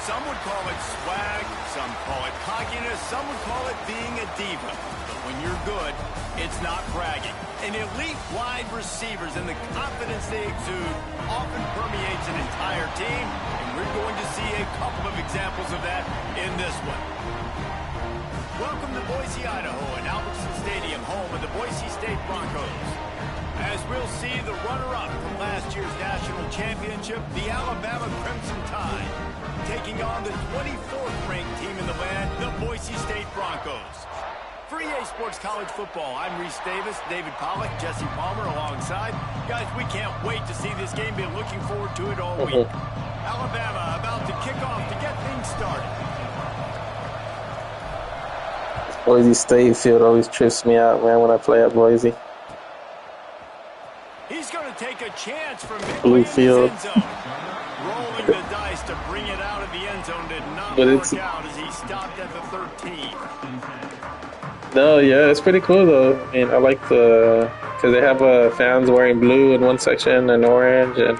Some would call it swag, some call it cockiness, some would call it being a diva. But when you're good, it's not bragging. And elite wide receivers and the confidence they exude often permeates an entire team, and we're going to see a couple of examples of that in this one. Welcome to Boise, Idaho, and Albertson Stadium, home of the Boise State Broncos. As we'll see the runner-up from last year's national championship, the Alabama Crimson Tide, taking on the 24th ranked team in the land, the Boise State Broncos. For EA Sports College Football, I'm Reese Davis, David Pollack, Jesse Palmer alongside. Guys, we can't wait to see this game. Been looking forward to it all week. Alabama about to kick off to get things started. Boise State field always trips me out, man, when I play at Boise. He's going to take a chance from Blue midway in field. his end zone. Rolling the dice to bring it out of the end zone did not work out as he stopped at the 13. No, yeah, it's pretty cool though. I mean, I like because they have fans wearing blue in one section and orange, and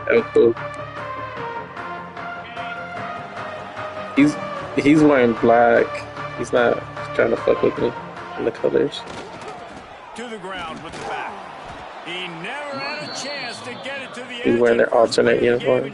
that was cool. He's wearing black. He's not trying to fuck with me in the colors. To the ground with the back. He never had a chance to get it to the edge. He's wearing their alternate uniform.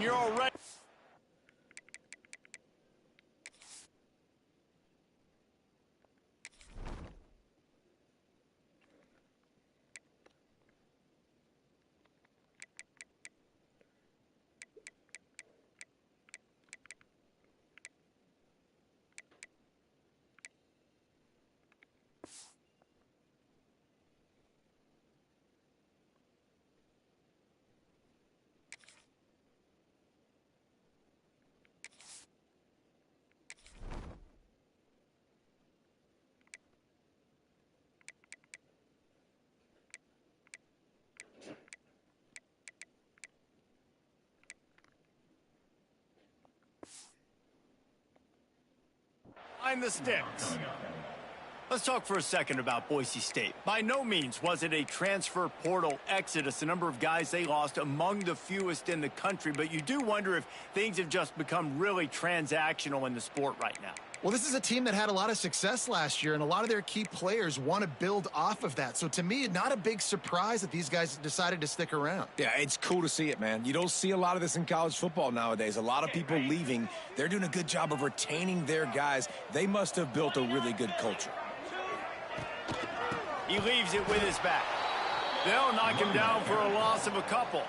Behind the sticks. Let's talk for a second about Boise State. By no means was it a transfer portal exodus. The number of guys they lost among the fewest in the country, but you do wonder if things have just become really transactional in the sport right now. Well, this is a team that had a lot of success last year, and a lot of their key players want to build off of that. So to me, not a big surprise that these guys decided to stick around. Yeah, it's cool to see it, man. You don't see a lot of this in college football nowadays. A lot of people leaving. They're doing a good job of retaining their guys. They must have built a really good culture. He leaves it with his back. They'll knock him down for a loss of a couple.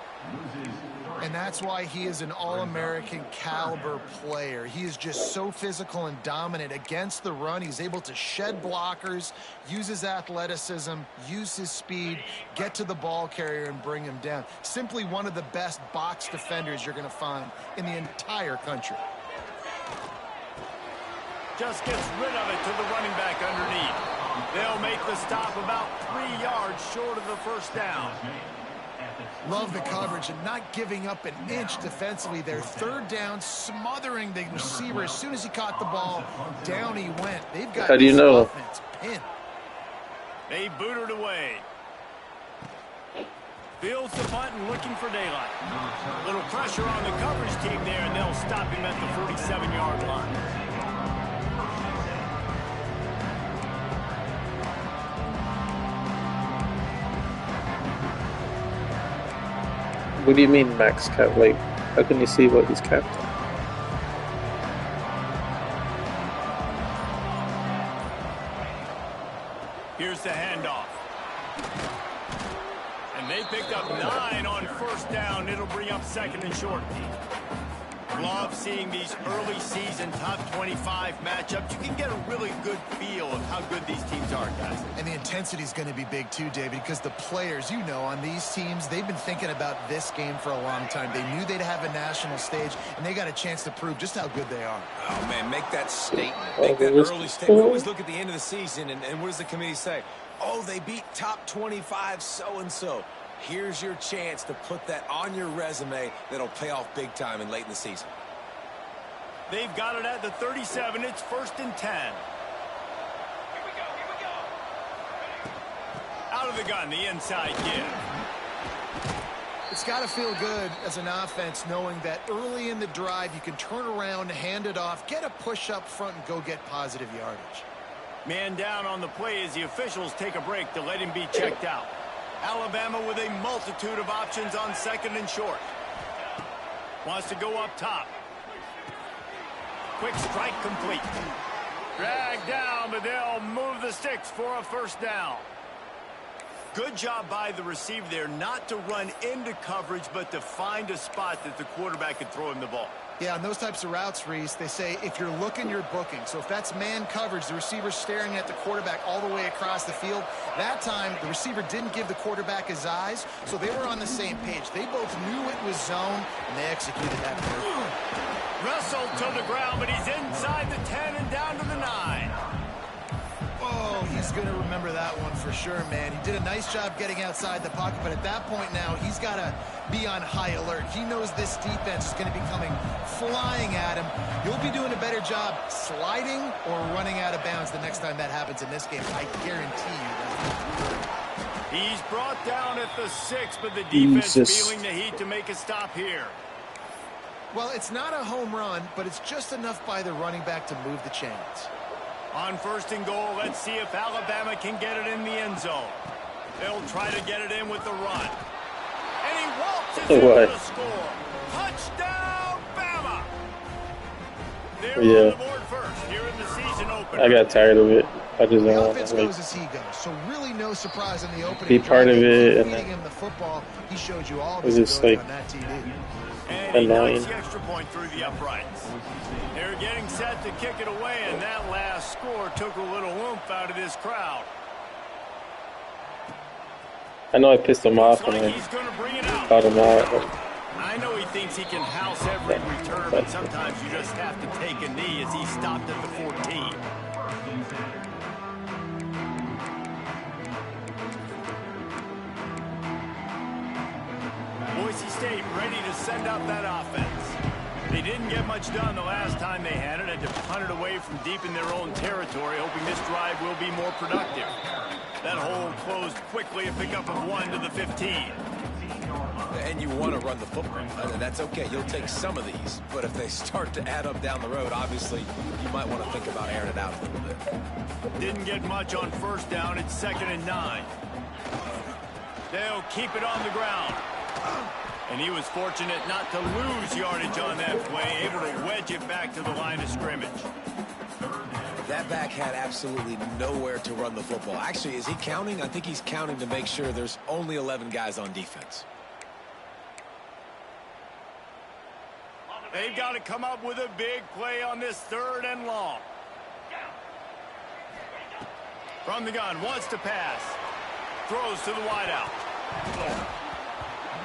And that's why he is an All-American caliber player. He is just so physical and dominant against the run. He's able to shed blockers, use his athleticism, use his speed, get to the ball carrier and bring him down. Simply one of the best box defenders you're going to find in the entire country. Just gets rid of it to the running back underneath. They'll make the stop about 3 yards short of the first down. Love the coverage and not giving up an inch defensively. Their third down, smothering the receiver. As soon as he caught the ball, down he went. They've got How do you know? Offense pinned. They booted away. Fields the punt and looking for daylight. A little pressure on the coverage team there, and they'll stop him at the 47-yard line. What do you mean max cap? Like, how can you see what he's capped at? Here's the handoff. And they picked up 9 on first down. It'll bring up second and short. Love seeing these early season top 25 matchups. You can get a really good feel of how good these teams are, guys. And the intensity is going to be big too, David, because the players, you know, on these teams, they've been thinking about this game for a long time. They knew they'd have a national stage, and they got a chance to prove just how good they are. Oh, man, make that statement. Make that early statement. We always look at the end of the season, and what does the committee say? Oh, they beat top 25 so-and-so. Here's your chance to put that on your resume that'll pay off big time and late in the season. They've got it at the 37. It's 1st and 10. Here we go. Out of the gun, the inside give. It's got to feel good as an offense knowing that early in the drive you can turn around, hand it off, get a push up front, and go get positive yardage. Man down on the play as the officials take a break to let him be checked out. Alabama with a multitude of options on 2nd and short. Wants to go up top. Quick strike complete. Dragged down, but they'll move the sticks for a first down. Good job by the receiver there not to run into coverage, but to find a spot that the quarterback could throw him the ball. Yeah, on those types of routes, Reese, they say if you're looking, you're booking. So if that's man coverage, the receiver's staring at the quarterback all the way across the field. That time, the receiver didn't give the quarterback his eyes, so they were on the same page. They both knew it was zone, and they executed that perfectly. Wrestled to the ground, but he's inside the 10 and down to the 9. Oh, he's going to remember that one for sure, man. He did a nice job getting outside the pocket, but at that point now, he's got to be on high alert. He knows this defense is going to be coming flying at him. You'll be doing a better job sliding or running out of bounds the next time that happens in this game. I guarantee you that. He's brought down at the 6, but the defense feeling the heat to make a stop here. Well, it's not a home run, but it's just enough by the running back to move the chains. On 1st and goal, let's see if Alabama can get it in the end zone. They'll try to get it in with the run. And he waltzes into the score. Touchdown, Bama! They're on the board first here in the season opener. I got tired of it. I just the offense goes as he goes, so really no surprise in the opening. Be part of it, and him the football. He showed you all his ability on that TD. And he knocks the extra point through the uprights. They're getting set to kick it away, and that last score took a little oomph out of this crowd. I know I pissed him off when I caught him out. I know he thinks he can house every return, but sometimes you just have to take a knee as he stopped at the 14. Boise State ready to send out that offense. They didn't get much done the last time they had it. Had to punt it away from deep in their own territory, hoping this drive will be more productive. That hole closed quickly, a pickup of 1 to the 15. And you want to run the football. That's okay. You'll take some of these. But if they start to add up down the road, obviously, you might want to think about airing it out a little bit. Didn't get much on 1st down. It's 2nd and 9. They'll keep it on the ground. And he was fortunate not to lose yardage on that play, able to wedge it back to the line of scrimmage. That back had absolutely nowhere to run the football. Actually, is he counting? I think he's counting to make sure there's only 11 guys on defense. They've got to come up with a big play on this 3rd and long. From the gun, wants to pass. Throws to the wideout.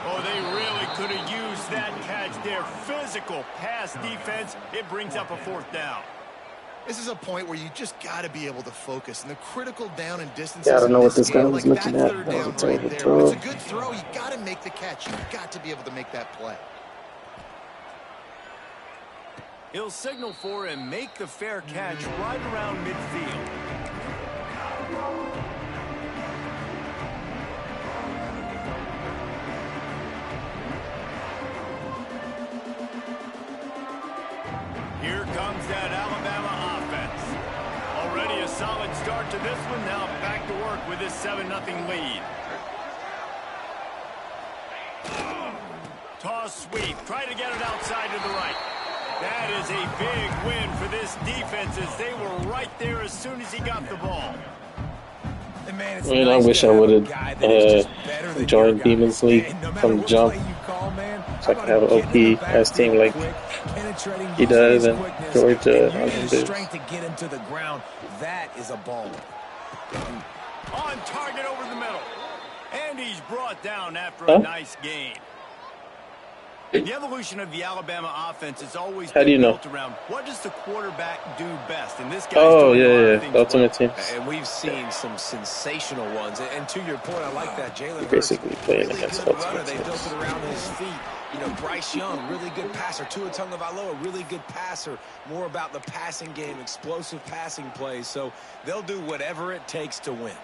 Oh, they really could have used that catch there. Physical pass defense. It brings up a 4th down. This is a point where you just got to be able to focus. And the critical down and distance. Yeah, I don't know what this guy was looking at. It's a good throw. You got to make the catch. You got to be able to make that play. He'll signal for and make the fair catch right around midfield. Here comes that Alabama offense. Already a solid start to this one. Now back to work with this 7-0 lead. Toss sweep. Try to get it outside to the right. That is a big win for this defense as they were right there as soon as he got the ball. Man, I wish I would have joined Demons League from jump so I could have an OP-ass team like he does and Georgia. Strength to get him to the ground. That is a ball. On target over the middle. And he's brought down after a nice gain. The evolution of the Alabama offense is always built around what does the quarterback do best. And this guy's doing a lot of things Ultimate Team. And we've seen some sensational ones. And to your point, I like that. Jalen basically playing against Ultimate Team. They built it around his feet. You know, Bryce Young, really good passer. Tua Tagovailoa, really good passer. More about the passing game, explosive passing plays. So they'll do whatever it takes to win.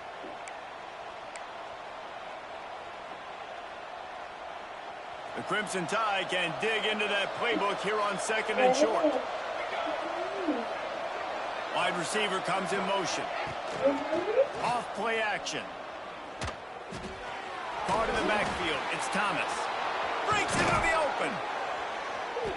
The Crimson Tide can dig into that playbook here on 2nd and short. Wide receiver comes in motion. Off play action. Caught in the backfield. It's Thomas. Breaks into the open.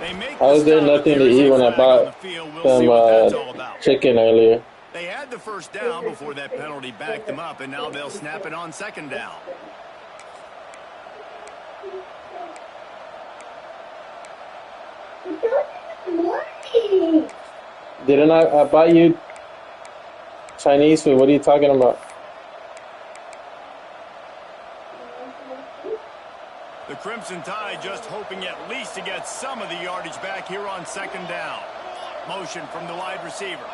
They make How is there nothing to eat when I bought some chicken earlier? They had the first down before that penalty backed them up, and now they'll snap it on 2nd down. Didn't I buy you Chinese food? What are you talking about? The Crimson Tide just hoping at least to get some of the yardage back here on 2nd down. Motion from the wide receiver.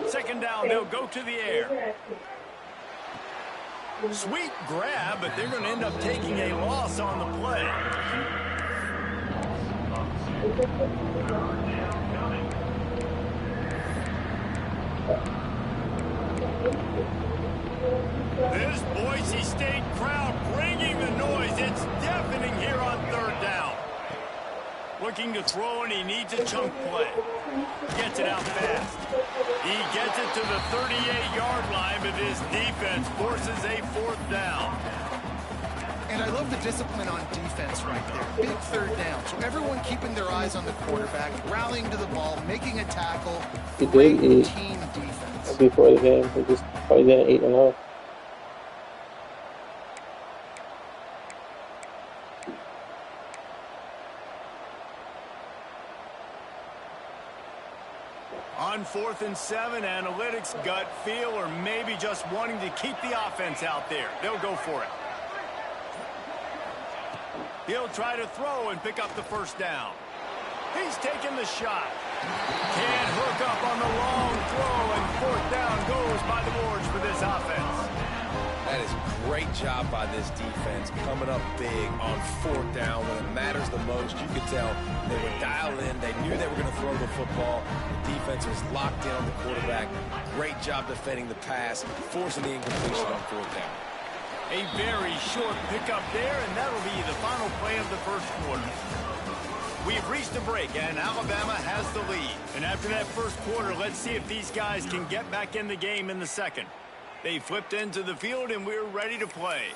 2nd down, they'll go to the air. Sweet grab, but they're going to end up taking a loss on the play. This Boise State crowd bringing the noise. It's deafening here on 3rd down. Looking to throw, and he needs a chunk play. Gets it out fast. He gets it to the 38-yard line, but his defense forces a 4th down. And I love the discipline on defense right there. Big 3rd down. So everyone keeping their eyes on the quarterback, rallying to the ball, making a tackle. He did eat team defense. before the game. He just probably didn't eat enough. On 4th and 7, analytics, gut feel, or maybe just wanting to keep the offense out there. They'll go for it. He'll try to throw and pick up the 1st down. He's taking the shot. Can't hook up on the long throw, and 4th down goes by the boards for this offense. That is a great job by this defense, coming up big on 4th down when it matters the most. You could tell they were dialed in. They knew they were going to throw the football. The defense was locked in on the quarterback. Great job defending the pass, forcing the incompletion on 4th down. A very short pickup there, and that'll be the final play of the 1st quarter. We've reached a break, and Alabama has the lead. And after that 1st quarter, let's see if these guys can get back in the game in the 2nd. They flipped into the field, and we're ready to play.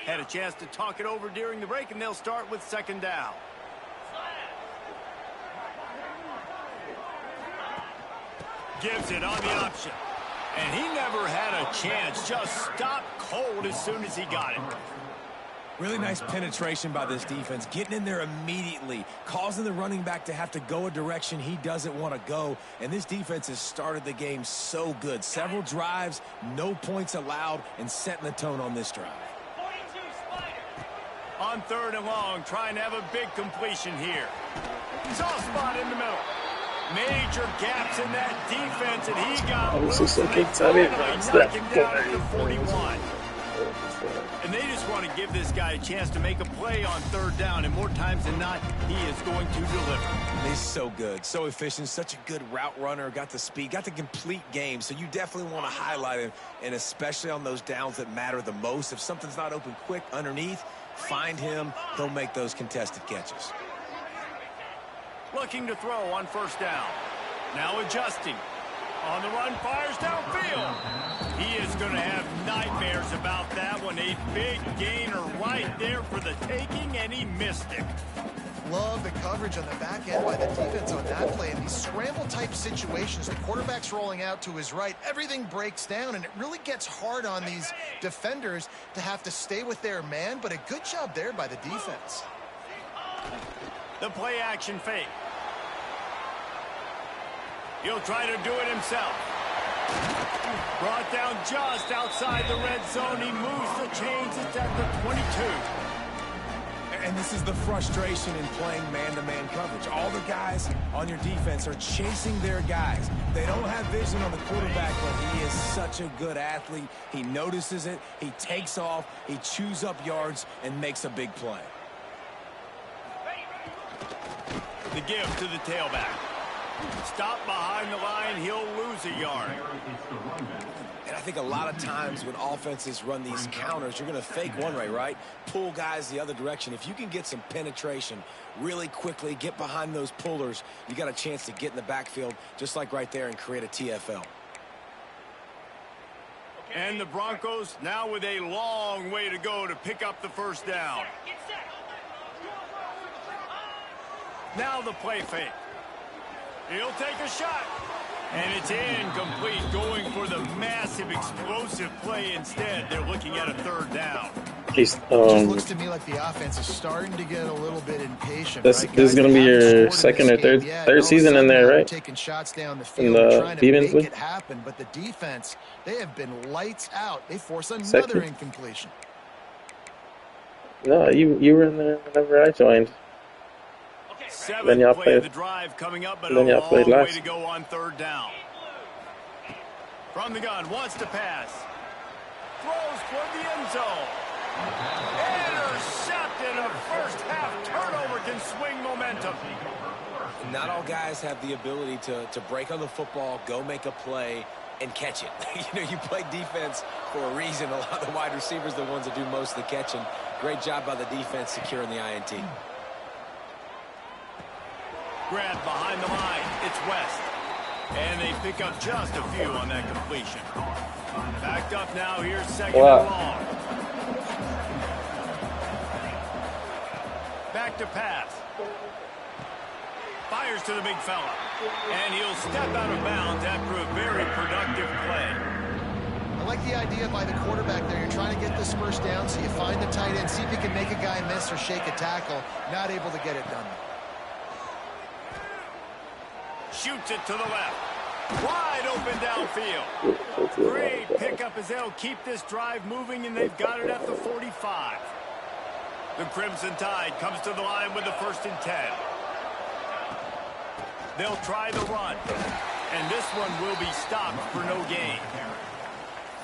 Had a chance to talk it over during the break, and they'll start with 2nd down. Gives it on the option. And he never had a chance. Just stopped cold as soon as he got it. Really nice penetration by this defense, getting in there immediately, causing the running back to have to go a direction he doesn't want to go. And this defense has started the game so good. Several drives, no points allowed, and setting the tone on this drive. On 3rd and long, trying to have a big completion here. Soft spot in the middle. Major gaps in that defense, and he got loose, and they finally knock him down at the 41. And they just want to give this guy a chance to make a play on 3rd down, and more times than not, he is going to deliver. He's so good, so efficient, such a good route runner, got the speed, got the complete game, so you definitely want to highlight him, and especially on those downs that matter the most. If something's not open quick underneath, find him, he'll make those contested catches. Looking to throw on 1st down. Now adjusting. On the run, fires downfield. He is going to have nightmares about that one. A big gainer right there for the taking, and he missed it. Love the coverage on the back end by the defense on that play. In these scramble-type situations, the quarterback's rolling out to his right. Everything breaks down, and it really gets hard on these defenders to have to stay with their man, but a good job there by the defense. The play action fake. He'll try to do it himself. Brought down just outside the red zone. He moves the chains. It's at the 22. And this is the frustration in playing man-to-man coverage. All the guys on your defense are chasing their guys. They don't have vision on the quarterback, but he is such a good athlete. He notices it. He takes off. He chews up yards and makes a big play. The give to the tailback. Stop behind the line, he'll lose a yard. And I think a lot of times when offenses run these counters, you're going to fake one way, right? Pull guys the other direction. If you can get some penetration really quickly, get behind those pullers, you got a chance to get in the backfield just like right there and create a TFL. And the Broncos now with a long way to go to pick up the first down. Now the play fake. He'll take a shot. And it's incomplete, going for the massive explosive play instead. They're looking at a third down. It just looks to me like the offense is starting to get a little bit impatient. This is going to be your second or third season in there, right? Taking shots down the field, trying to make it happen, but the defense, they have been lights out. They force another incompletion. No, you were in there whenever I joined. Then y'all played the drive coming up, but a long way to go on third down. From the gun, wants to pass. Throws toward the end zone. Intercepted. A first half turnover can swing momentum. Not all guys have the ability to break on the football, go make a play, and catch it. You play defense for a reason. A lot of the wide receivers are the ones that do most of the catching. Great job by the defense securing the INT. Grab behind the line. It's West. And they pick up just a few on that completion. Backed up now. Here's second and long. Back to pass. Fires to the big fella. And he'll step out of bounds after a very productive play. I like the idea by the quarterback there. You're trying to get this first down, so you find the tight end, see if you can make a guy miss or shake a tackle. Not able to get it done. Shoots it to the left. Wide open downfield. Great pickup as they'll keep this drive moving, and they've got it at the 45. The Crimson Tide comes to the line with the 1st and 10. They'll try the run, and this one will be stopped for no gain.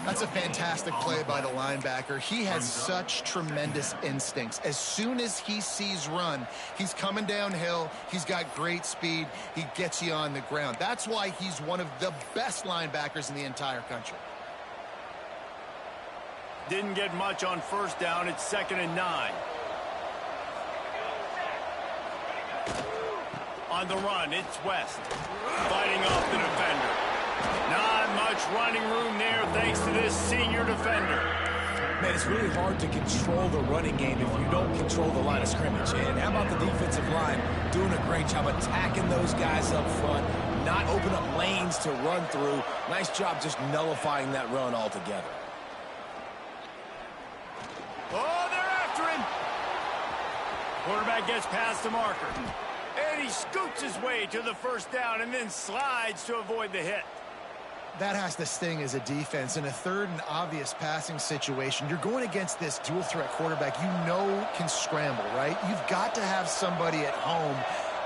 That's a fantastic play by the linebacker. He has such tremendous instincts. As soon as he sees run, he's coming downhill. He's got great speed. He gets you on the ground. That's why he's one of the best linebackers in the entire country. Didn't get much on first down. It's 2nd and 9. On the run, it's West. Fighting off the defender. Not much running room there thanks to this senior defender. Man, it's really hard to control the running game if you don't control the line of scrimmage. And how about the defensive line doing a great job attacking those guys up front, not open up lanes to run through. Nice job just nullifying that run altogether. Oh, they're after him. Quarterback gets past the marker. And he scoots his way to the first down and then slides to avoid the hit. That has to sting as a defense. In a third and obvious passing situation, you're going against this dual threat quarterback you know can scramble, right? You've got to have somebody at home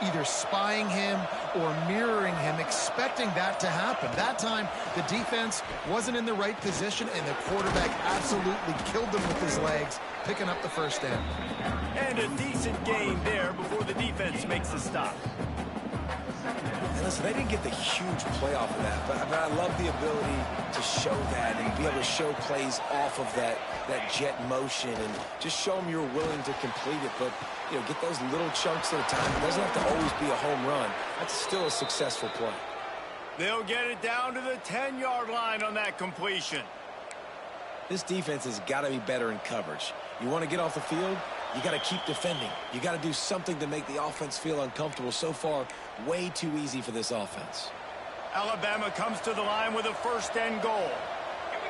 either spying him or mirroring him, expecting that to happen. That time, the defense wasn't in the right position, and the quarterback absolutely killed them with his legs, picking up the first down. And a decent gain there before the defense makes the stop. And listen, they didn't get the huge play off of that, but I love the ability to show that and be able to show plays off of that jet motion and just show them you're willing to complete it. But, get those little chunks at a time. It doesn't have to always be a home run. That's still a successful play. They'll get it down to the 10-yard line on that completion. This defense has got to be better in coverage. You want to get off the field? You got to keep defending. You got to do something to make the offense feel uncomfortable. So far, way too easy for this offense. Alabama comes to the line with a 1st and goal. Here we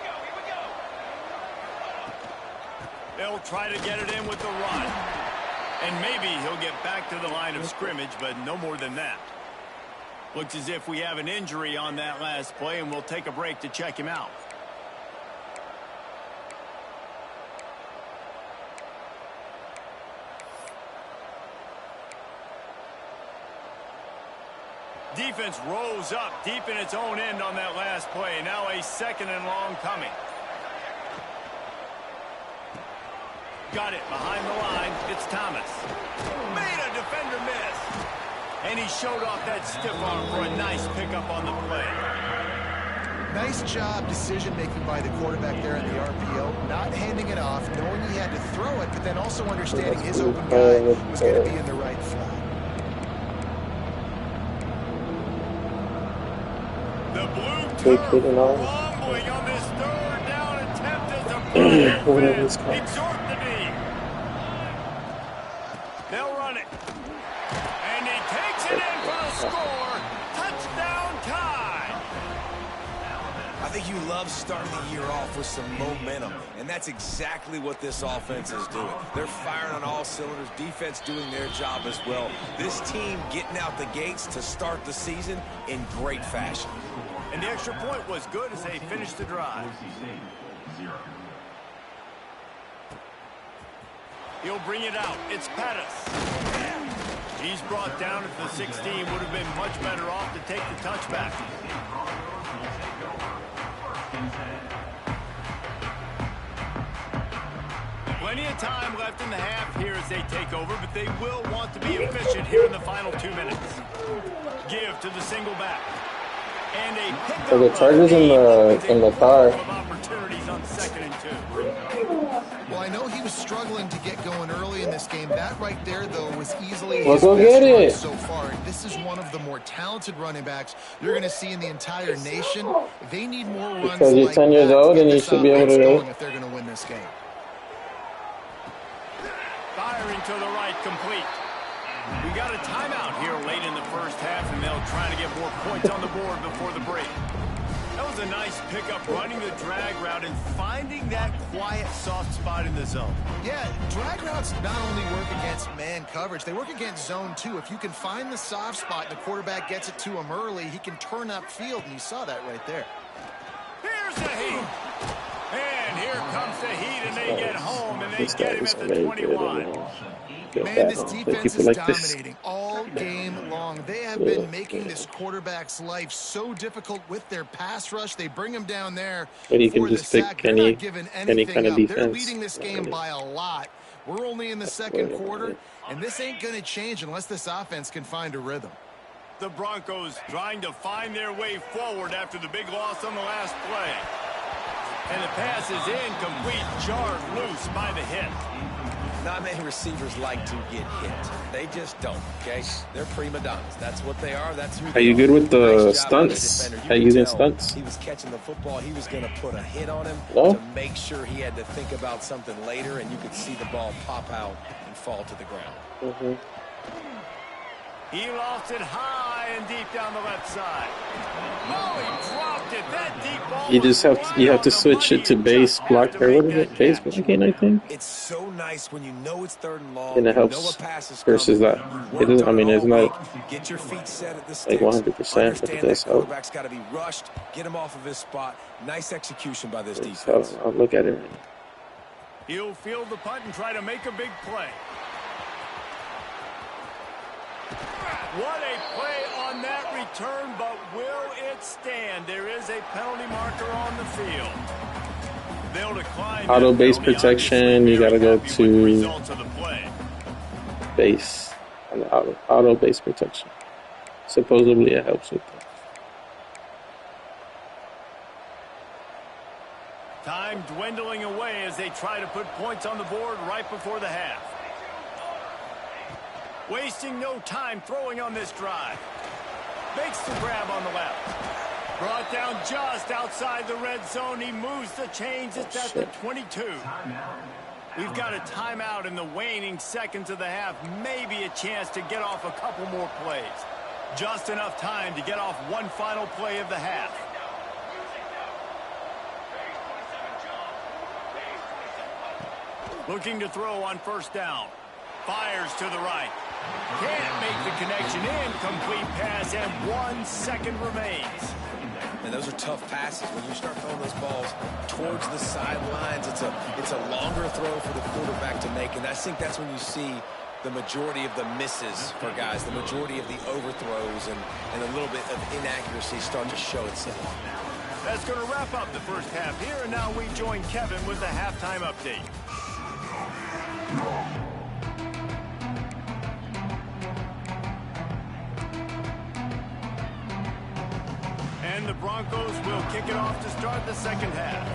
go. They'll try to get it in with the run. And maybe he'll get back to the line of scrimmage, but no more than that. Looks as if we have an injury on that last play, and we'll take a break to check him out. Defense rose up deep in its own end on that last play. Now a 2nd and long coming. Got it behind the line. It's Thomas. Made a defender miss. And he showed off that stiff arm for a nice pickup on the play. Nice job decision-making by the quarterback there in the RPO, not handing it off, knowing he had to throw it, but then also understanding his open guy was going to be in the right flat. The blue turf rumbling on this third down attempt as the fans exhort the knee. They'll run it. And he takes it in for the score. Touchdown tie. I think you love starting the year off with some momentum, and that's exactly what this offense is doing. They're firing on all cylinders, defense doing their job as well. This team getting out the gates to start the season in great fashion. And the extra point was good as they finished the drive. He'll bring it out. It's Pettis. He's brought down at the 16. Would have been much better off to take the touchback. Plenty of time left in the half here as they take over, but they will want to be efficient here in the final 2 minutes. Give to the single back. And a pickup. So the Chargers in the car. Opportunities on 2nd and 2. Well, I know he was struggling to get going early in this game. That right there, though, was easily his Let's go best get run it. so far. This is one of the more talented running backs you're going to see in the entire nation. They need more runs Because you're like 10 years that old to and get you this should be able to offense do going it. if they're going to win this game. Firing to the right, complete. We got a timeout here late in the first half, and they'll try to get more points on the board before the break. That was a nice pickup, running the drag route and finding that quiet, soft spot in the zone. Yeah, drag routes not only work against man coverage, they work against zone too. If you can find the soft spot and the quarterback gets it to him early, he can turn upfield, and you saw that right there. Here's the heat. And here comes the heat, and they get home, and they get him at the 21. Man, this defense is dominating all game long. They have been making this quarterback's life so difficult with their pass rush. They bring him down there But you can for the just pick sack. They're not giving any kind of up. defense. They're leading this game by a lot. We're only in the second quarter, and this ain't going to change unless this offense can find a rhythm. The Broncos trying to find their way forward after the big loss on the last play. And the pass is incomplete, jarred loose by the hit. Not many receivers like to get hit. They just don't, okay? They're prima donnas. That's what they are. That's who they Are you good with the nice stunts? You Are you using tell stunts? He was catching the football. He was going to put a hit on him No? to make sure he had to think about something later, and you could see the ball pop out and fall to the ground. Mm-hmm. He lost it high and deep down the left side. Oh, he dropped it. That deep ball. You have to switch it to base block, or what is it? Base blocking, I think. It's so nice when you know it's 3rd and long. And it helps versus that. It doesn't. I mean, it's not get your feet set at the like 100%, but it does help. Quarterback's got to be rushed. Get him off of his spot. Nice execution by this defense. So I'll look at it right now. He'll field the punt and try to make a big play. What a play on that return, but will it stand? There is a penalty marker on the field. They'll decline. Auto base protection, you gotta go to base. Auto base protection. Supposedly it helps with that. Time dwindling away as they try to put points on the board right before the half. Wasting no time throwing on this drive. Makes the grab on the left. Brought down just outside the red zone. He moves the chains. It's at the 22. We've got a timeout in the waning seconds of the half. Maybe a chance to get off a couple more plays. Just enough time to get off one final play of the half. Looking to throw on 1st down. Fires to the right. Can't make the connection. Incomplete pass, and 1 second remains. And those are tough passes. When you start throwing those balls towards the sidelines, it's a longer throw for the quarterback to make. And I think that's when you see the majority of the misses for guys, the majority of the overthrows and a little bit of inaccuracy start to show itself. That's going to wrap up the first half here, and now we join Kevin with the halftime update. the Broncos will kick it off to start the second half.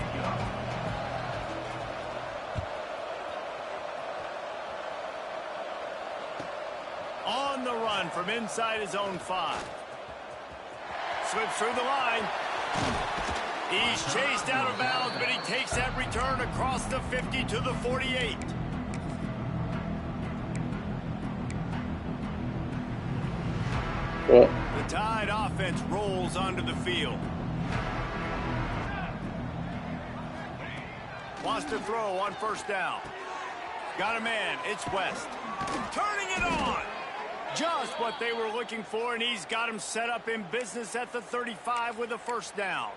On the run from inside his own 5. Slips through the line. He's chased out of bounds, but he takes that return across the 50 to the 48. What? The Tide offense rolls onto the field. Wants to throw on first down. Got a man. It's West. Turning it on. Just what they were looking for, and he's got him set up in business at the 35 with a first down.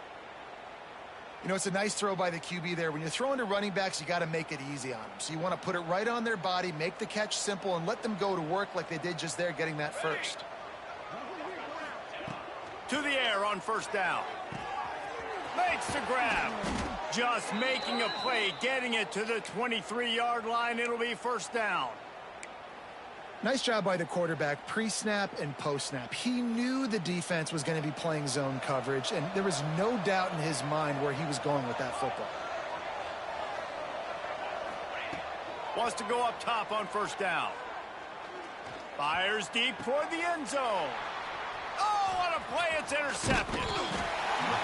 You know, it's a nice throw by the QB there. When you're throwing to running backs, you got to make it easy on them. So you want to put it right on their body, make the catch simple, and let them go to work like they did just there, getting that first. To the air on first down. Makes the grab. Just making a play, getting it to the 23-yard line. It'll be first down. Nice job by the quarterback, pre-snap and post-snap. He knew the defense was going to be playing zone coverage, and there was no doubt in his mind where he was going with that football. Wants to go up top on first down. Fires deep toward the end zone. Oh, what a play. It's intercepted.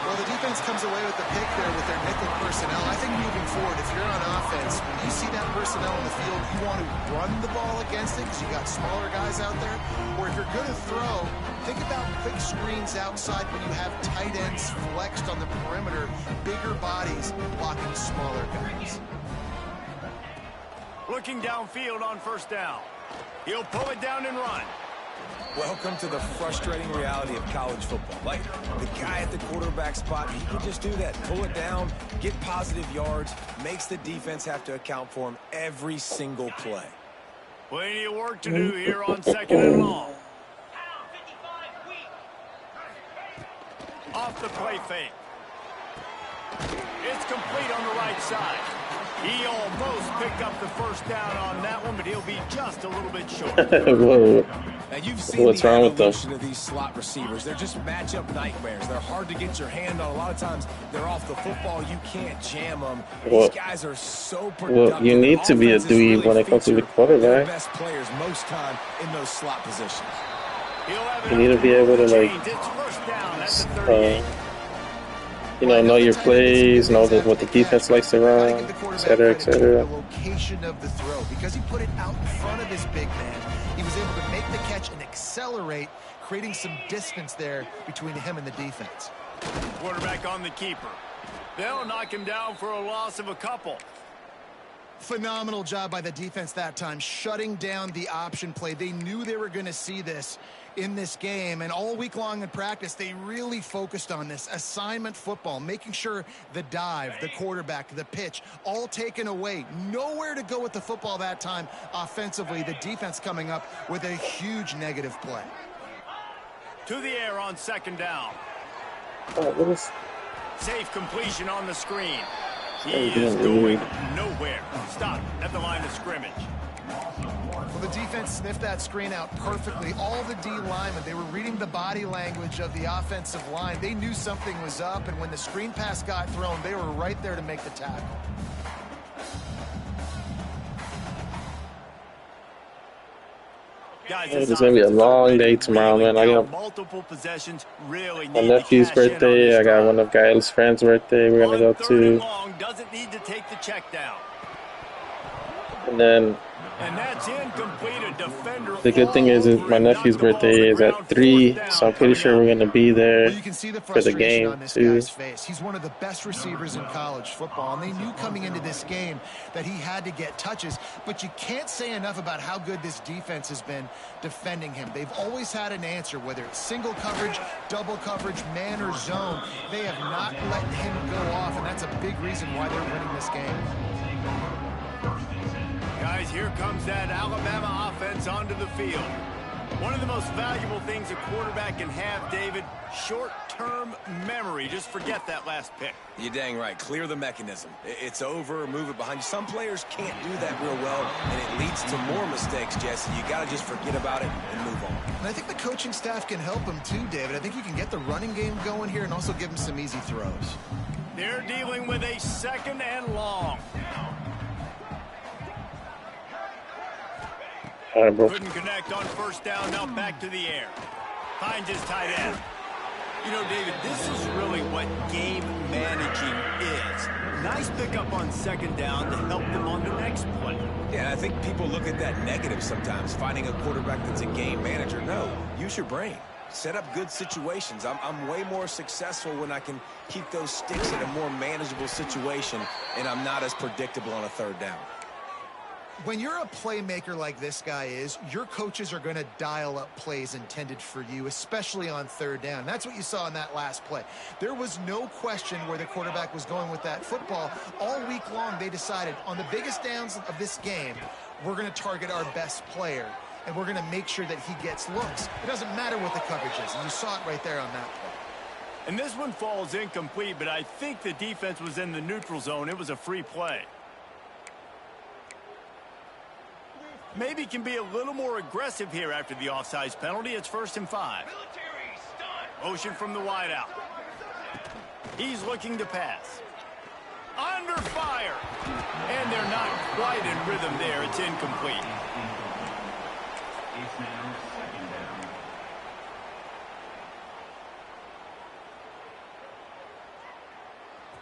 Well, the defense comes away with the pick there with their nickel personnel. I think moving forward, if you're on offense, when you see that personnel in the field, you want to run the ball against it because you got smaller guys out there. Or if you're going to throw, think about quick screens outside when you have tight ends flexed on the perimeter, bigger bodies blocking smaller guys. Looking downfield on first down. He'll pull it down and run. Welcome to the frustrating reality of college football. Like, the guy at the quarterback spot, he can just do that. Pull it down, get positive yards, makes the defense have to account for him every single play. Plenty of work to do here on second and long. Off the play fake. It's complete on the right side. He almost picked up the first down on that one, but he'll be just a little bit short. Whoa. Now, you've seen What's wrong with them? of these slot receivers. They're just matchup nightmares. They're hard to get your hand on. A lot of times, they're off the football. You can't jam them. These guys are so productive. Well, you need to be a dweeb when it comes to the quarterback. Best players most time in those slot positions. You need to be able to, like, you know your plays, know what the defense likes to run, etc., etc. The location of the throw, because he put it out in front of his big man, he was able to make the catch and accelerate, creating some distance there between him and the defense. Quarterback on the keeper. They'll knock him down for a loss of a couple. Phenomenal job by the defense that time, shutting down the option play. They knew they were going to see this in this game, and all week long in practice, they really focused on this assignment football, making sure the dive, the quarterback, the pitch, all taken away. Nowhere to go with the football that time offensively. The defense coming up with a huge negative play. To the air on second down. Safe completion on the screen. He is going nowhere. Stop at the line of scrimmage. Well, the defense sniffed that screen out perfectly. All the D linemen, they were reading the body language of the offensive line. They knew something was up, and when the screen pass got thrown, they were right there to make the tackle. Guys, it's gonna be a long day tomorrow, man. I got multiple possessions. Really my nephew's birthday. I got one of Gail's friends' birthday. We're gonna go to. Doesn't need to take the check down. And then that's incomplete. A defender. The good thing is my nephew's birthday is at 3, so I'm pretty sure we're going to be there for the game too. He's one of the best receivers in college football, and they knew coming into this game that he had to get touches, but you can't say enough about how good this defense has been defending him. They've always had an answer, whether it's single coverage, double coverage, man or zone. They have not let him go off, and that's a big reason why they're winning this game. Guys, here comes that Alabama offense onto the field. One of the most valuable things a quarterback can have, David, short long-term memory. Just forget that last pick. You're dang right. Clear the mechanism. It's over. Move it behind you. Some players can't do that real well, and it leads to more mistakes, Jesse. You got to just forget about it and move on. And I think the coaching staff can help him too, David. I think you can get the running game going here and also give him some easy throws. They're dealing with a 2nd and long. All right, bro. Couldn't connect on 1st down. Now back to the air. Finds his tight end. You know, David, this is really what game managing is. Nice pickup on 2nd down to help them on the next play. Yeah, I think people look at that negative sometimes, finding a quarterback that's a game manager. No, use your brain. Set up good situations. I'm way more successful when I can keep those sticks in a more manageable situation, and I'm not as predictable on a 3rd down. When you're a playmaker like this guy is, your coaches are going to dial up plays intended for you, especially on 3rd down. That's what you saw in that last play. There was no question where the quarterback was going with that football. All week long, they decided on the biggest downs of this game, we're going to target our best player, and we're going to make sure that he gets looks. It doesn't matter what the coverage is, and you saw it right there on that play. And this one falls incomplete, but I think the defense was in the neutral zone. It was a free play. Maybe can be a little more aggressive here after the offsides penalty. It's 1st and 5. Motion from the wideout. He's looking to pass. Under fire. And they're not quite in rhythm there. It's incomplete.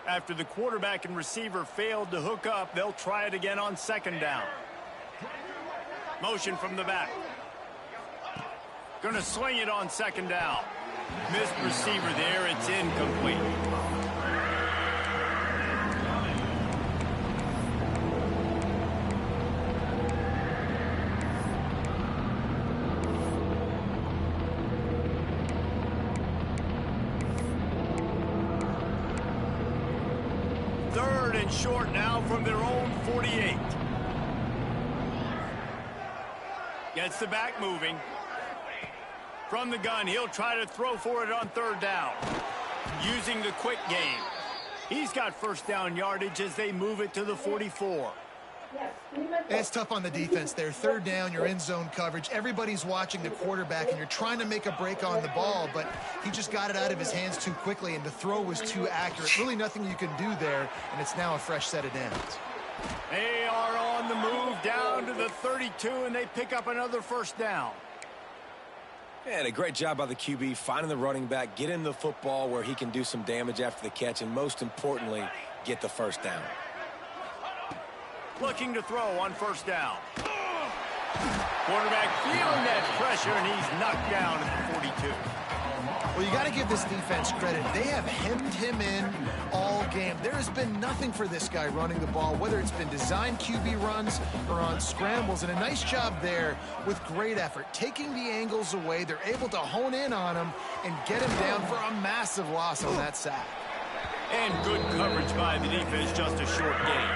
After the quarterback and receiver failed to hook up, they'll try it again on 2nd down. Motion from the back. Gonna swing it on 2nd down. Missed receiver there. It's incomplete. Third and short now from their own 48. Gets the back moving. From the gun, he'll try to throw for it on 3rd down. Using the quick game. He's got 1st down yardage as they move it to the 44. It's tough on the defense there. 3rd down, you're in zone coverage. Everybody's watching the quarterback, and you're trying to make a break on the ball, but he just got it out of his hands too quickly, and the throw was too accurate. Really nothing you can do there, and it's now a fresh set of downs. They are on the move down to the 32, and they pick up another 1st down. And a great job by the QB finding the running back, getting the football where he can do some damage after the catch, and most importantly, get the 1st down. Looking to throw on 1st down. Quarterback feeling that pressure, and he's knocked down at the 42. Well, you got to give this defense credit. They have hemmed him in all game. There has been nothing for this guy running the ball, whether it's been designed QB runs or on scrambles, and a nice job there with great effort. Taking the angles away, they're able to hone in on him and get him down for a massive loss on that sack. And good coverage by the defense, just a short gain.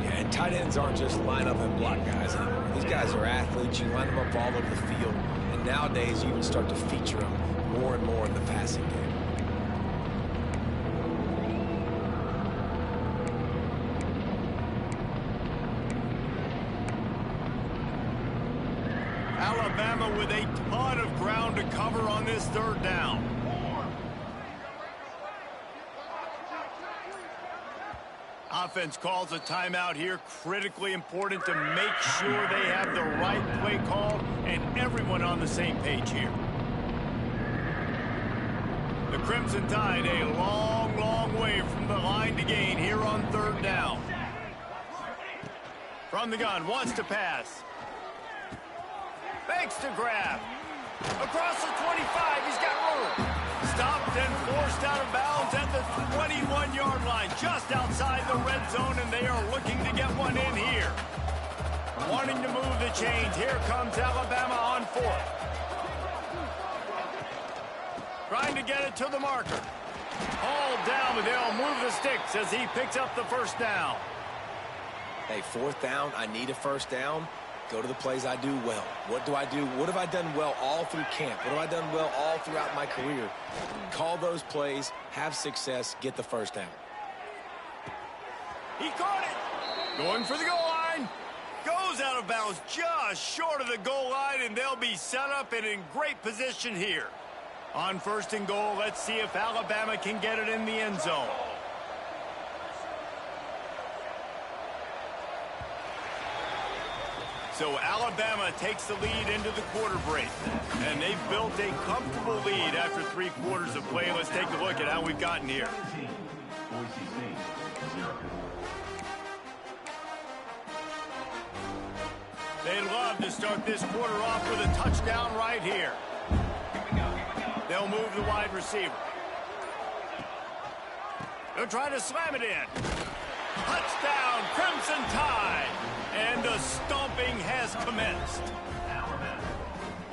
Yeah, and tight ends aren't just line up and block guys anymore. These guys are athletes. You line them up all over the field. And nowadays, you can start to feature them more and more in the passing game. Alabama with a ton of ground to cover on this 3rd down. Offense calls a timeout here. Critically important to make sure they have the right play call and everyone on the same page here. The Crimson Tide a long, long way from the line to gain here on 3rd down. From the gun, wants to pass. Fakes to grab. Across the 25, he's got room. Stopped and forced out of bounds at the 21-yard line, just outside the red zone, and they are looking to get one in here. Wanting to move the chains. Here comes Alabama on 4th. Trying to get it to the marker. Hauled down, but they'll move the sticks as he picks up the 1st down. Hey, 4th down, I need a 1st down. Go to the plays I do well. What do I do? What have I done well all through camp? What have I done well all throughout my career? Call those plays, have success, get the first down. He caught it. Going for the goal line. Goes out of bounds just short of the goal line, and they'll be set up and in great position here. On 1st and goal, let's see if Alabama can get it in the end zone. So Alabama takes the lead into the quarter break. And they've built a comfortable lead after 3 quarters of play. Let's take a look at how we've gotten here. They'd love to start this quarter off with a touchdown right here. They'll move the wide receiver. They'll try to slam it in. Touchdown, Crimson Tide. And the stomping has commenced.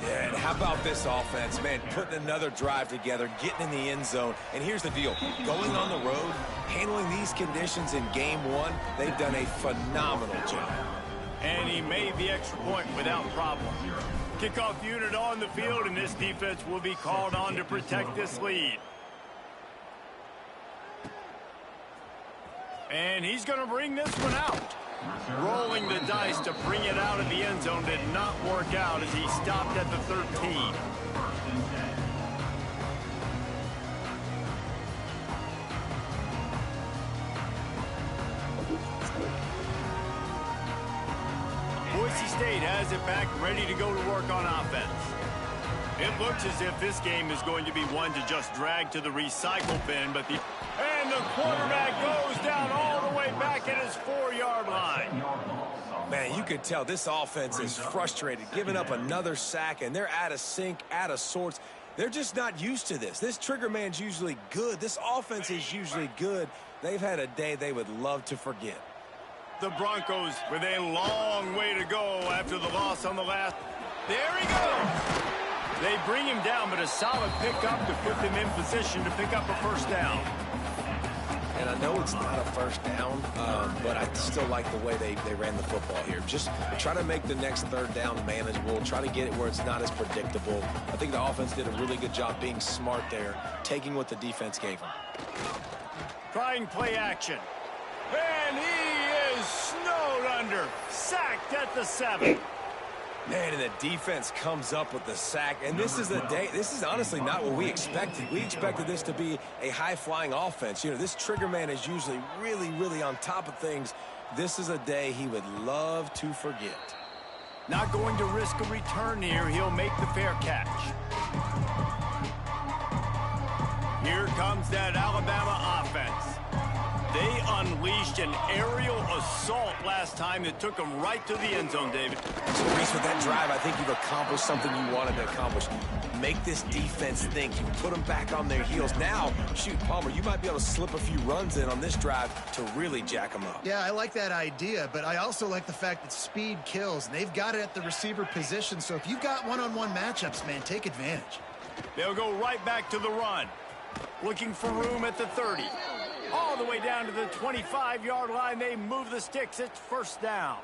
Yeah, and how about this offense, man, putting another drive together, getting in the end zone. And here's the deal. Going on the road, handling these conditions in game 1, they've done a phenomenal job. And he made the extra point without problem. Kickoff unit on the field, and this defense will be called on to protect this lead. And he's going to bring this one out. Rolling the dice to bring it out of the end zone did not work out as he stopped at the 13. Boise State has it back, ready to go to work on offense. It looks as if this game is going to be one to just drag to the recycle bin, but and the quarterback goes down all the way back at his 4-yard line. Man, you could tell this offense is frustrated, giving up another sack, and they're out of sync, out of sorts. They're just not used to this. This trigger man's usually good. This offense is usually good. They've had a day they would love to forget. The Broncos with a long way to go after the loss on the last. There he goes. They bring him down, but a solid pickup to put them in position to pick up a first down. And I know it's not a first down, but I still like the way they ran the football here. Just try to make the next 3rd down manageable. Try to get it where it's not as predictable. I think the offense did a really good job being smart there, taking what the defense gave them. Trying play action. And he is snowed under. Sacked at the 7. Man, and the defense comes up with the sack. And this is honestly not what we expected. We expected this to be a high-flying offense. You know, this trigger man is usually really, really on top of things. This is a day he would love to forget. Not going to risk a return here. He'll make the fair catch. Here comes that Alabama offense. They unleashed an aerial assault last time that took them right to the end zone, David. So, Reese, with that drive, I think you've accomplished something you wanted to accomplish. Make this defense think. You put them back on their heels. Now, shoot, Palmer, you might be able to slip a few runs in on this drive to really jack them up. Yeah, I like that idea, but I also like the fact that speed kills. And they've got it at the receiver position, so if you've got one-on-one matchups, man, take advantage. They'll go right back to the run. Looking for room at the 30. All the way down to the 25-yard line. They move the sticks. It's first down.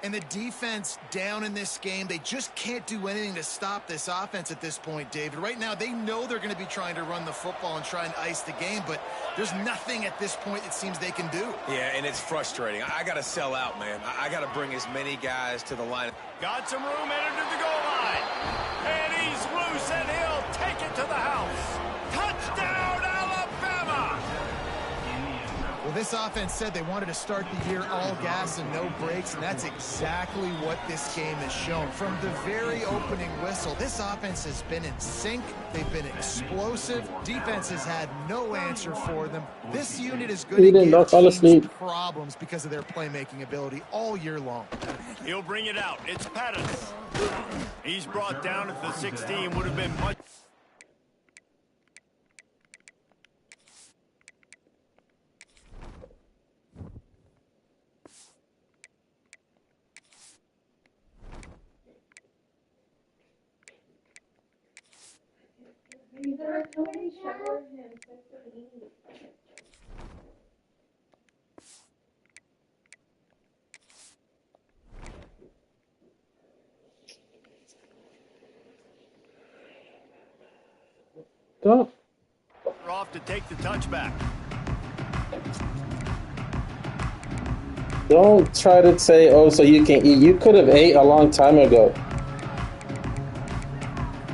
And the defense down in this game, they just can't do anything to stop this offense at this point, David. Right now, they know they're going to be trying to run the football and try and ice the game, but there's nothing at this point it seems they can do. Yeah, and it's frustrating. I got to sell out, man. I got to bring as many guys to the line. Got some room headed to the goal line. And he's loose, and he'll take it to the house. Touchdown, Alabama! Well, this offense said they wanted to start the year all gas and no brakes, and that's exactly what this game has shown. From the very opening whistle, this offense has been in sync. They've been explosive. Defense has had no answer for them. This unit is going to give teams problems because of their playmaking ability all year long. He'll bring it out. It's Pettis. He's brought down at the 16. Would have been much... Don't. Off to take the touchback. Don't try to say, oh, so you can eat. You could have ate a long time ago.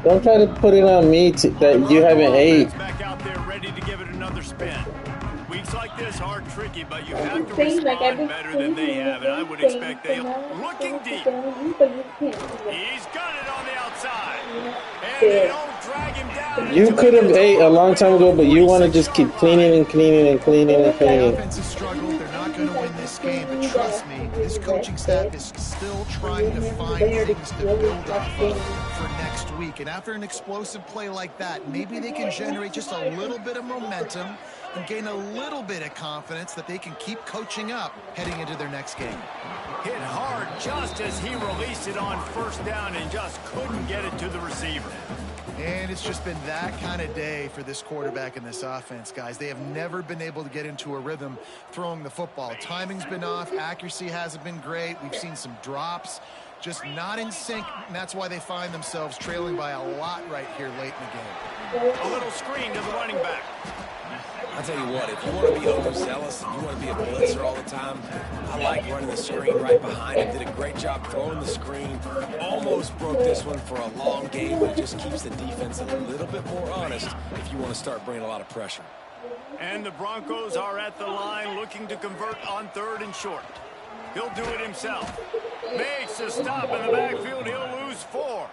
Don't try to put it on me that you haven't ate. Back out there ready to give it another spin. Weeks like this are tricky, but you have to respond better than they have, and I would expect they looking deep. He's got it on the outside, and they don't drag him down. You could have ate a long time ago, but you want to just keep cleaning and cleaning and cleaning and cleaning. The offense has struggled. They're not going to win this game, but trust me, this coaching staff is still trying to find things to build off of for next week. And after an explosive play like that, maybe they can generate just a little bit of momentum and gain a little bit of confidence that they can keep coaching up heading into their next game. Hit hard just as he released it on first down and just couldn't get it to the receiver. And it's just been that kind of day for this quarterback and this offense, guys. They have never been able to get into a rhythm throwing the football. Timing's been off. Accuracy hasn't been great. We've seen some drops, just not in sync, and that's why they find themselves trailing by a lot right here late in the game. A little screen to the running back. I'll tell you what, if you want to be overzealous and you want to be a blitzer all the time, I like running the screen right behind him. Did a great job throwing the screen. Almost broke this one for a long game, but it just keeps the defense a little bit more honest if you want to start bringing a lot of pressure. And the Broncos are at the line looking to convert on 3rd and short. He'll do it himself. Makes a stop in the backfield. He'll lose 4.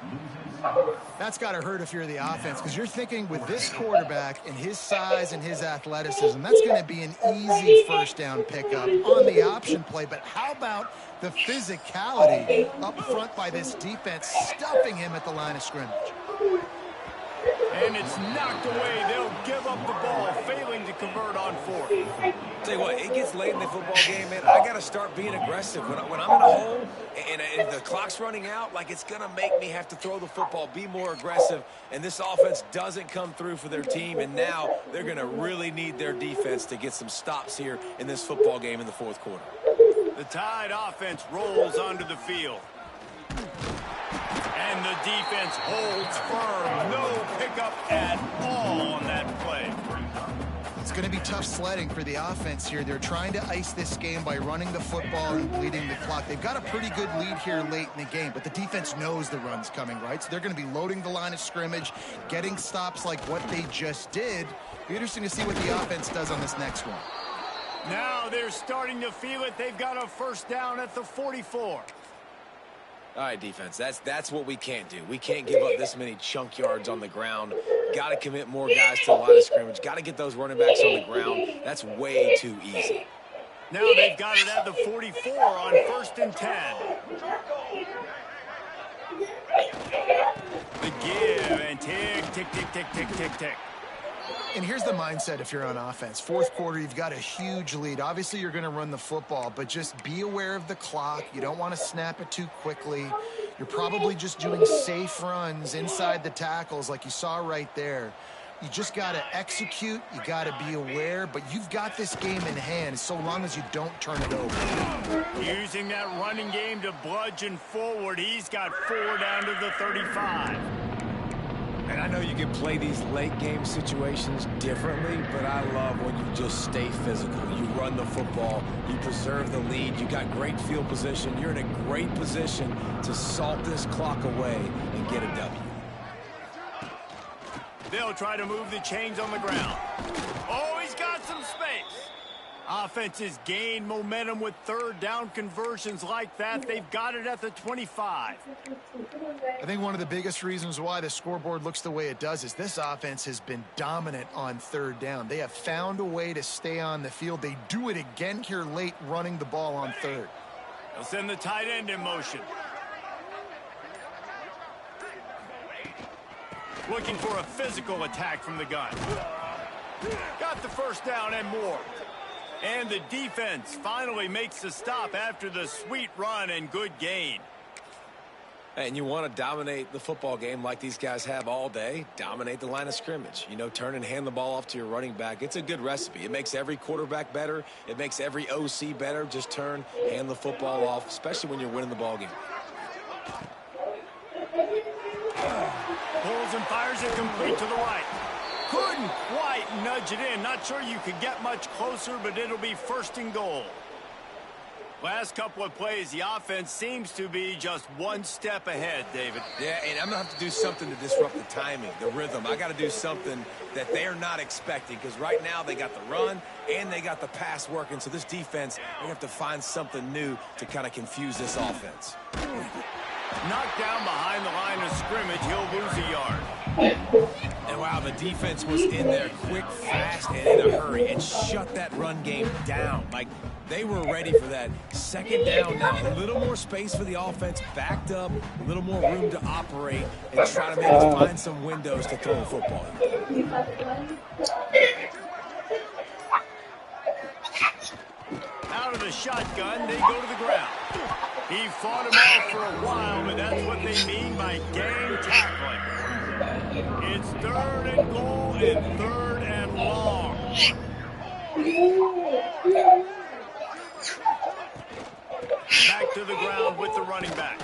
That's got to hurt if you're the offense, because you're thinking with this quarterback and his size and his athleticism, that's going to be an easy first down pickup on the option play. But how about the physicality up front by this defense, stuffing him at the line of scrimmage? And it's knocked away. They'll give up the ball, failing to convert on 4th. Tell you what, it gets late in the football game, man. I got to start being aggressive. When I'm in a hole and the clock's running out, like, it's going to make me have to throw the football, be more aggressive. And this offense doesn't come through for their team, and now they're going to really need their defense to get some stops here in this football game in the 4th quarter. The Tide offense rolls onto the field. And the defense holds firm. No pickup at all on that play. It's going to be tough sledding for the offense here. They're trying to ice this game by running the football and bleeding the clock. They've got a pretty good lead here late in the game, but the defense knows the run's coming, right? So they're going to be loading the line of scrimmage, getting stops like what they just did. Be interesting to see what the offense does on this next one. Now they're starting to feel it. They've got a first down at the 44. All right, defense, that's what we can't do. We can't give up this many chunk yards on the ground. Got to commit more guys to the line of scrimmage. Got to get those running backs on the ground. That's way too easy. Now they've got it at the 44 on 1st and 10. The give and tick, tick, tick, tick, tick, tick, tick. And here's the mindset if you're on offense. 4th quarter, you've got a huge lead. Obviously, you're going to run the football, but just be aware of the clock. You don't want to snap it too quickly. You're probably just doing safe runs inside the tackles like you saw right there. You just got to execute. You got to be aware, but you've got this game in hand so long as you don't turn it over. Using that running game to bludgeon forward. He's got 4 down to the 35. And I know you can play these late game situations differently, but I love when you just stay physical. You run the football, you preserve the lead, you got great field position. You're in a great position to salt this clock away and get a W. They'll try to move the chains on the ground. Oh, he's got some space. Offenses gain momentum with 3rd down conversions like that. They've got it at the 25. I think one of the biggest reasons why the scoreboard looks the way it does is this offense has been dominant on 3rd down. They have found a way to stay on the field. They do it again here late running the ball on 3rd. They'll send the tight end in motion. Looking for a physical attack from the gun. Got the first down and more. And the defense finally makes the stop after the sweet run and good gain. And you want to dominate the football game like these guys have all day. Dominate the line of scrimmage. You know, turn and hand the ball off to your running back. It's a good recipe. It makes every quarterback better. It makes every OC better. Just turn, hand the football off, especially when you're winning the ball game. Pulls and fires it complete to the right. Couldn't quite nudge it in. Not sure you could get much closer, but it'll be 1st and goal. Last couple of plays, the offense seems to be just one step ahead, David. Yeah, and I'm going to have to do something to disrupt the timing, the rhythm. I got to do something that they're not expecting, because right now they got the run and they got the pass working. So this defense, they have to find something new to kind of confuse this offense. Knocked down behind the line of scrimmage, he'll lose a yard. And wow, the defense was in there quick, fast, and in a hurry and shut that run game down. Like, they were ready for that. 2nd down now. A little more space for the offense, backed up, a little more room to operate and try to maybe find some windows to throw the football. Out of the shotgun, they go to the ground. He fought him off for a while, but that's what they mean by game tackling. It's 3rd and goal and 3rd and long. Back to the ground with the running back.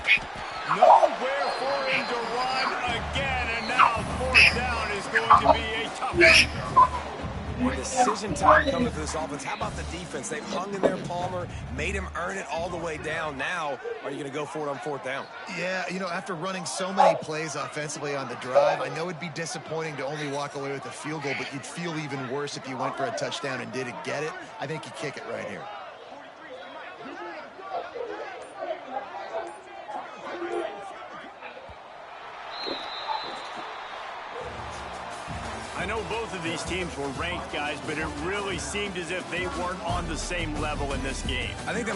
Nowhere for him to run again, and now 4th down is going to be a tough one. Decision time coming for this offense. How about the defense? They've hung in there, Palmer, made him earn it all the way down. Now, are you going to go for it on 4th down? Yeah, you know, after running so many plays offensively on the drive, I know it'd be disappointing to only walk away with a field goal, but you'd feel even worse if you went for a touchdown and didn't get it. I think you kick it right here. I know both of these teams were ranked, guys, but it really seemed as if they weren't on the same level in this game. I think that was